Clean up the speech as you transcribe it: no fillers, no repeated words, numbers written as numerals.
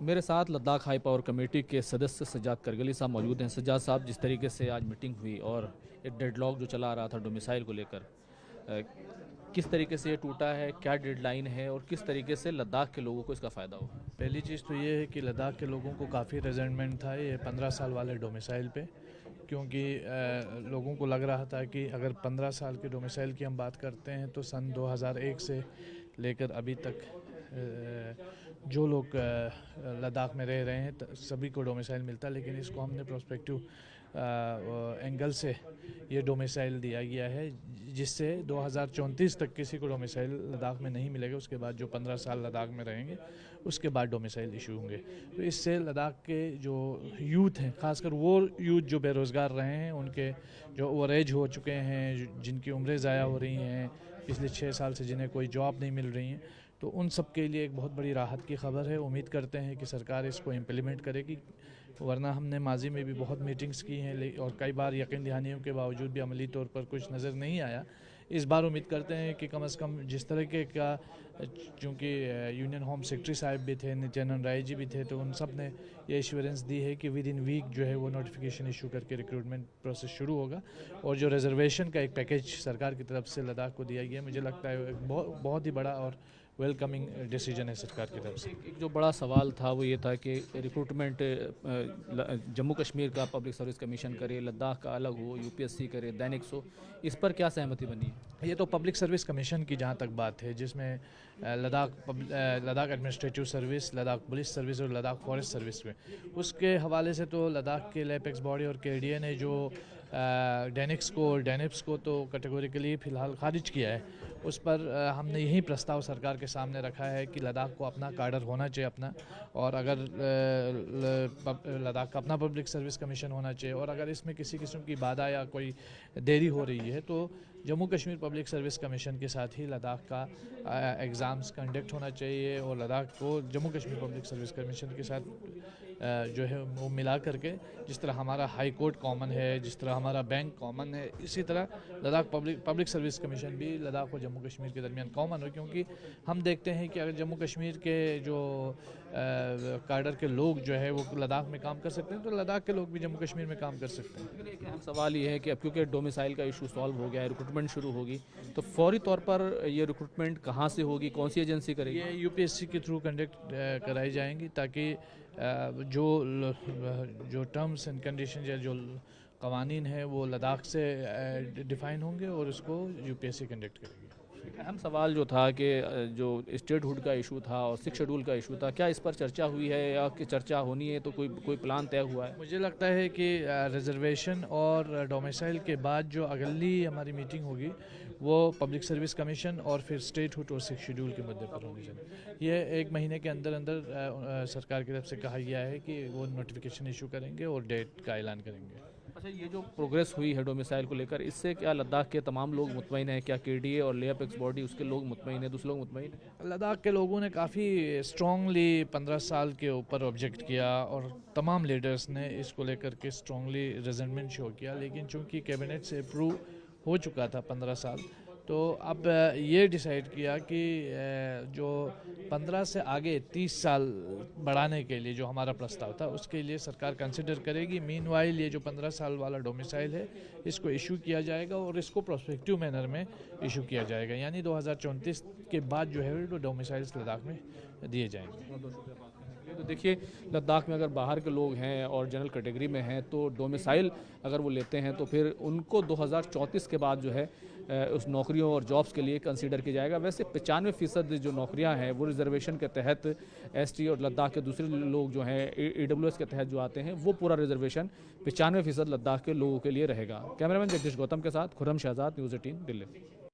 मेरे साथ Ladakh high power committee के सदस्य सज्जाद करगली साहब मौजूद हैं। सज्जाद साहब, जिस तरीके से आज मीटिंग हुई और एक डेडलॉक जो चला आ रहा था डोमिसाइल को लेकर, अ, किस तरीके से ये टूटा है, क्या डेडलाइन है और किस तरीके से लद्दाख के लोगों को इसका फ़ायदा होगा? पहली चीज़ तो ये है कि लद्दाख के लोगों को काफ़ी रेजेंटमेंट था ये 15 साल वाले डोमिसाइल पे, क्योंकि लोगों को लग रहा था कि अगर 15 साल के डोमिसाइल की हम बात करते हैं तो सन 2001 से लेकर अभी तक जो लोग लद्दाख में रह रहे हैं सभी को डोमिसाइल मिलता, लेकिन इसको हमने प्रोस्पेक्टिव एंगल से ये डोमिसाइल दिया गया है, जिससे 2034 तक किसी को डोमिसाइल लद्दाख में नहीं मिलेगा। उसके बाद जो 15 साल लद्दाख में रहेंगे उसके बाद डोमिसाइल इशू होंगे। तो इससे लद्दाख के जो यूथ हैं, खासकर वो यूथ जो बेरोज़गार रहे हैं, उनके जो ओवर एज हो चुके हैं, जिनकी उम्रें ज़ाया हो रही हैं पिछले 6 साल से, जिन्हें कोई जॉब नहीं मिल रही हैं, तो उन सब के लिए एक बहुत बड़ी राहत की खबर है। उम्मीद करते हैं कि सरकार इसको इम्प्लीमेंट करेगी, वरना हमने माजी में भी बहुत मीटिंग्स की हैं और कई बार यकीन दहानियों के बावजूद भी अमली तौर पर कुछ नज़र नहीं आया। इस बार उम्मीद करते हैं कि कम से कम जिस तरीके का, चूँकि यूनियन होम सेक्रेटरी साहब भी थे, नित्यानंद राय जी भी थे, तो उन सब ने ये एश्योरेंस दी है कि विद इन वीक जो है वो नोटिफिकेशन इशू करके रिक्रूटमेंट प्रोसेस शुरू होगा। और जो रिजर्वेशन का एक पैकेज सरकार की तरफ से लद्दाख को दिया गया, मुझे लगता है एक बहुत ही बड़ा और वेलकमिंग डिसीजन है सरकार की तरफ से। एक जो बड़ा सवाल था वो ये था कि रिक्रूटमेंट जम्मू कश्मीर का पब्लिक सर्विस कमीशन करे, लद्दाख का अलग हो, यूपीएससी करे, दैनिक्स हो। इस पर क्या सहमति बनी है? ये तो पब्लिक सर्विस कमीशन की जहाँ तक बात है, जिसमें Ladakh administrative service, Ladakh police service और लद्दाख फॉरेस्ट सर्विस में, उसके हवाले से तो लद्दाख के लेपेक्स बॉडी और केडीए ने जो डेनिक्स को और डेनिप्स को तो कैटेगोरिकली फ़िलहाल खारिज किया है। उस पर हमने यही प्रस्ताव सरकार के सामने रखा है कि लद्दाख को अपना काडर होना चाहिए अपना, और अगर लद्दाख का अपना पब्लिक सर्विस कमीशन होना चाहिए, और अगर इसमें किसी किस्म की बाधा या कोई देरी हो रही है तो Jammu Kashmir public service commission के साथ ही लद्दाख का एग्ज़ाम्स कंडक्ट होना चाहिए, और लद्दाख को Jammu Kashmir public service commission के साथ जो है वो मिला करके, जिस तरह हमारा हाई कोर्ट कॉमन है, जिस तरह हमारा बैंक कॉमन है, इसी तरह लद्दाख पब्लिक सर्विस कमीशन भी लद्दाख और जम्मू कश्मीर के दरमियान कॉमन हो। क्योंकि हम देखते हैं कि अगर जम्मू कश्मीर के जो काडर के लोग जो है वो लद्दाख में काम कर सकते हैं, तो लद्दाख के लोग भी जम्मू कश्मीर में काम कर सकते हैं। लेकिन एक अहम सवाल ये है कि अब क्योंकि डोमिसाइल का इशू सॉल्व हो गया है, रिक्रूटमेंट शुरू होगी, तो फौरी तौर पर ये रिक्रूटमेंट कहाँ से होगी, कौन सी एजेंसी करेगी? ये यूपीएससी के थ्रू कंडक्ट कराई जाएंगी, ताकि जो जो टर्म्स एंड कंडीशन या जो कवानीन है वो लद्दाख से डिफ़ाइन होंगे और उसको यूपीएससी कंडक्ट करेगी। अहम सवाल जो था कि जो स्टेटहुड का इशू था और 6 शेड्यूल का इशू था, क्या इस पर चर्चा हुई है या कि चर्चा होनी है, तो कोई प्लान तय हुआ है? मुझे लगता है कि रिजर्वेशन और डोमिसाइल के बाद जो अगली हमारी मीटिंग होगी वो पब्लिक सर्विस कमीशन और फिर स्टेटहुड और 6 शेड्यूल के मुद्दे पर होनी चाहिए। ये 1 महीने के अंदर अंदर सरकार की तरफ से कहा गया है कि वो नोटिफिकेशन इशू करेंगे और डेट का ऐलान करेंगे। अच्छा, ये जो प्रोग्रेस हुई है डोमिसाइल को लेकर, इससे क्या लद्दाख के तमाम लोग मुतमईन हैं? क्या केडीए और ले अपेक्स बॉडी उसके लोग मुतमईन हैं, दूसरे लोग मुतमईन हैं? लद्दाख के लोगों ने काफ़ी स्ट्रांगली 15 साल के ऊपर ऑब्जेक्ट किया और तमाम लीडर्स ने इसको लेकर के स्ट्रांगली रिजेंटमेंट शो किया, लेकिन चूंकि कैबिनेट से अप्रूव हो चुका था 15 साल, तो अब ये डिसाइड किया कि जो 15 से आगे 30 साल बढ़ाने के लिए जो हमारा प्रस्ताव था उसके लिए सरकार कंसिडर करेगी। मीनवाइल ये जो 15 साल वाला डोमिसाइल है इसको इशू किया जाएगा और इसको प्रोस्पेक्टिव मैनर में इशू किया जाएगा, यानी 2034 के बाद जो है वो डोमिसाइल्स लद्दाख में दिए जाएंगे। तो देखिए, लद्दाख में अगर बाहर के लोग हैं और जनरल कैटेगरी में हैं तो डोमिसाइल अगर वो लेते हैं तो फिर उनको 2034 के बाद जो है उस नौकरियों और जॉब्स के लिए कंसीडर किया जाएगा। वैसे 95% जो नौकरियां हैं वो रिजर्वेशन के तहत एसटी और लद्दाख के दूसरे लोग जो हैं ईडब्ल्यूएस के तहत जो आते हैं, वो पूरा रिजर्वेशन 95% लद्दाख के लोगों के लिए रहेगा। कैमरामैन जगदीश गौतम के साथ खुर्रम शहजाद, न्यूज़ 18 दिल्ली।